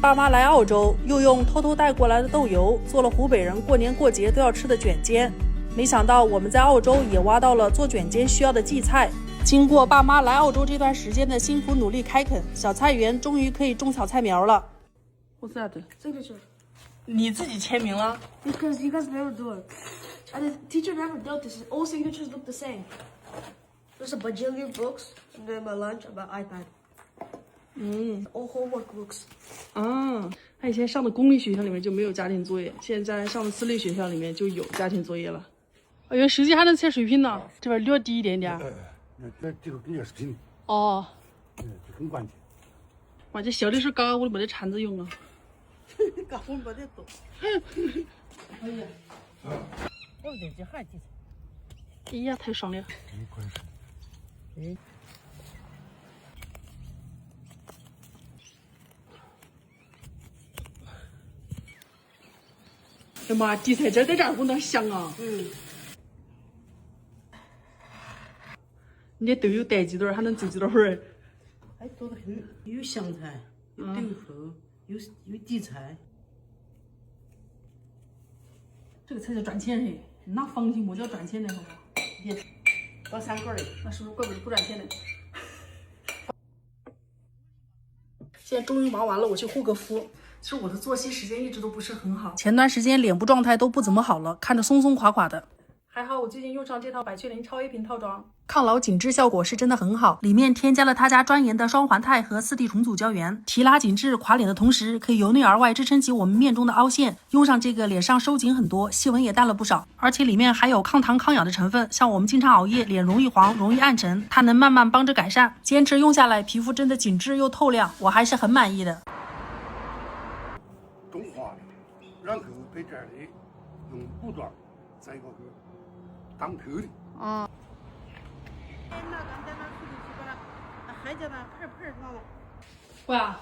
爸妈来澳洲，又用偷偷带过来的豆油做了湖北人过年过节都要吃的卷尖。没想到我们在澳洲也挖到了做卷尖需要的荠菜。经过爸妈来澳洲这段时间的辛苦努力开垦，小菜园终于可以种小菜苗了。我咋的？这个是。你自己签名了 Because you guys never do it. And the teacher never dealt this. All signatures look the same. There's a bajillion books, and then my lunch, and my iPad. All homework books. 啊，他以前上的公立学校里面就没有家庭作业，现在上的私立学校里面就有家庭作业了。哎呀，手机还能测水平呢，这边略低一点点。这个更要视频。哦。这很关键。哇，这小的时候刚刚我都没得铲子用了。搞我没得懂。哎呀，我们这还几哎呀，太爽了！哎妈，地菜汁在这儿闻到香啊！你这豆有带几段，还能做几多份儿？还多得很，有香菜，有豆腐，有地菜。这个才叫赚钱嘞，那放心没叫赚钱的，好不好？别倒3个嘞，那是不是怪不得不赚钱的？现在终于忙完了，我去护个肤。其实我的作息时间一直都不是很好，前段时间脸部状态都不怎么好了，看着松松垮垮的。还好我最近用上这套百雀羚超 A 瓶套装，抗老紧致效果是真的很好，里面添加了他家专研的双环肽和4D 重组胶原，提拉紧致垮脸的同时，可以由内而外支撑起我们面中的凹陷。用上这个，脸上收紧很多，细纹也淡了不少，而且里面还有抗糖抗氧的成分，像我们经常熬夜，脸容易黄，容易暗沉，它能慢慢帮着改善。坚持用下来，皮肤真的紧致又透亮，我还是很满意的。中华的，然后在这里用补段再一个当头的。嗯。喂啊，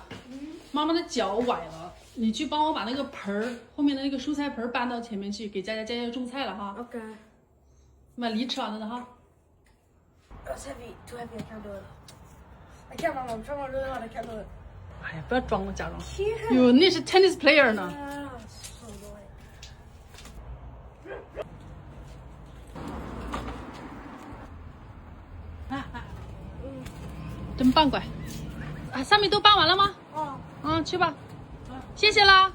妈妈的脚崴了，你去帮我把那个盆儿后面的那个蔬菜盆搬到前面去，给佳佳种菜了哈。Okay. 把梨吃完了哈。That's heavy. Too heavy. I can't do it. I can't, Mom. I'm trying really hard. I can't do it. 哎呀，不要装了，假装。哟，那是 tennis player 呢。So annoying. 真棒乖。啊，上面都搬完了吗？哦。嗯，去吧。谢谢啦。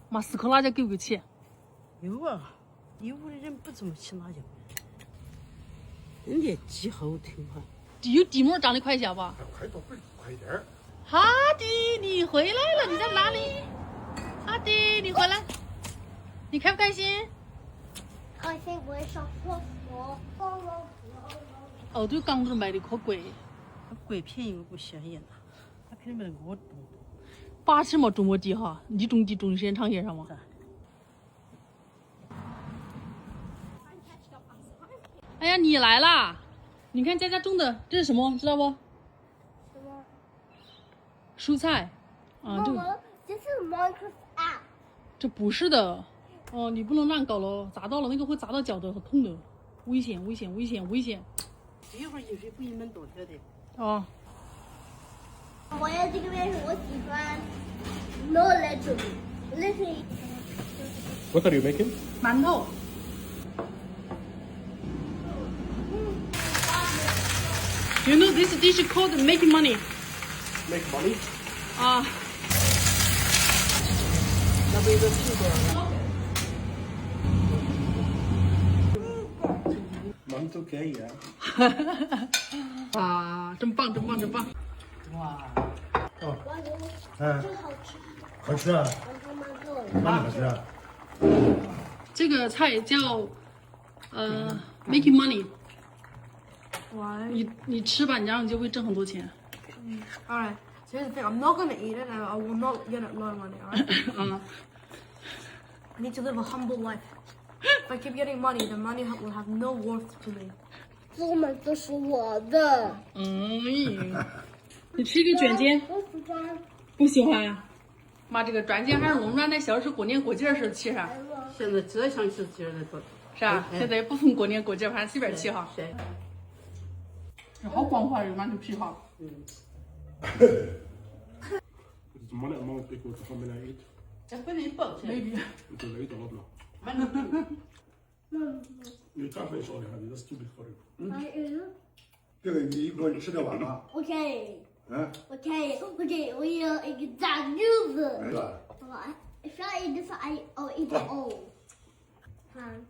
妈，4颗辣椒够不够吃？有啊，有的人不怎么吃辣椒，人家鸡好听哈。有地膜长得快些吧？快多快一点儿。哈迪，你回来了，你在哪里？哈迪，你回来，你开不开心？开心，我上厕所。澳洲港都卖的可贵贵便宜又不显眼呐，他肯定没得我懂。 80嘛种么地哈，你种地种的时间长些上吗？哎呀，你来啦！你看佳佳种的这是什么，知道不？什么？蔬菜。啊，这个。这是 Minecraft app。这不是的，哦，你不能乱搞了，砸到了那个会砸到脚的，很痛的，危险危险危险危险！一会儿有些不一门多条的。哦。 我要这个面是我喜欢 knowledge literally. What are you making? 馒头。You know this dish called making money. Make money? 啊。那不有个苹果？馒头可以啊。啊，真棒真棒真棒！ 哇！哦，真好吃。好吃啊！哪里好吃啊？这个菜叫making money。你吃吧，你这样你就会挣很多钱。Alright. So here's the thing. I'm not gonna eat it, and I will not get it low money. Alright. I need to live a humble life. If I keep getting money, the money will have no worth to me. 这们都是我的。你吃一个卷尖，我喜欢。不喜欢呀？妈，这个卷尖还是我们原来小时候过年过节时候吃啥？现在这像是节的多，是吧？现在也不分过年过节，反正随便吃哈。好光滑，有蛮多皮哈。 It's money amount equal to how many I eat? Jag får ni på sig. Maybe. Because I eat a lot now. Men You can't finish all you have. That's too big for you. 这个你一个吃得完吗？ OK，嗯， OK，我要一个炸肚子。没了。 Ska jag inte få inte all? Han.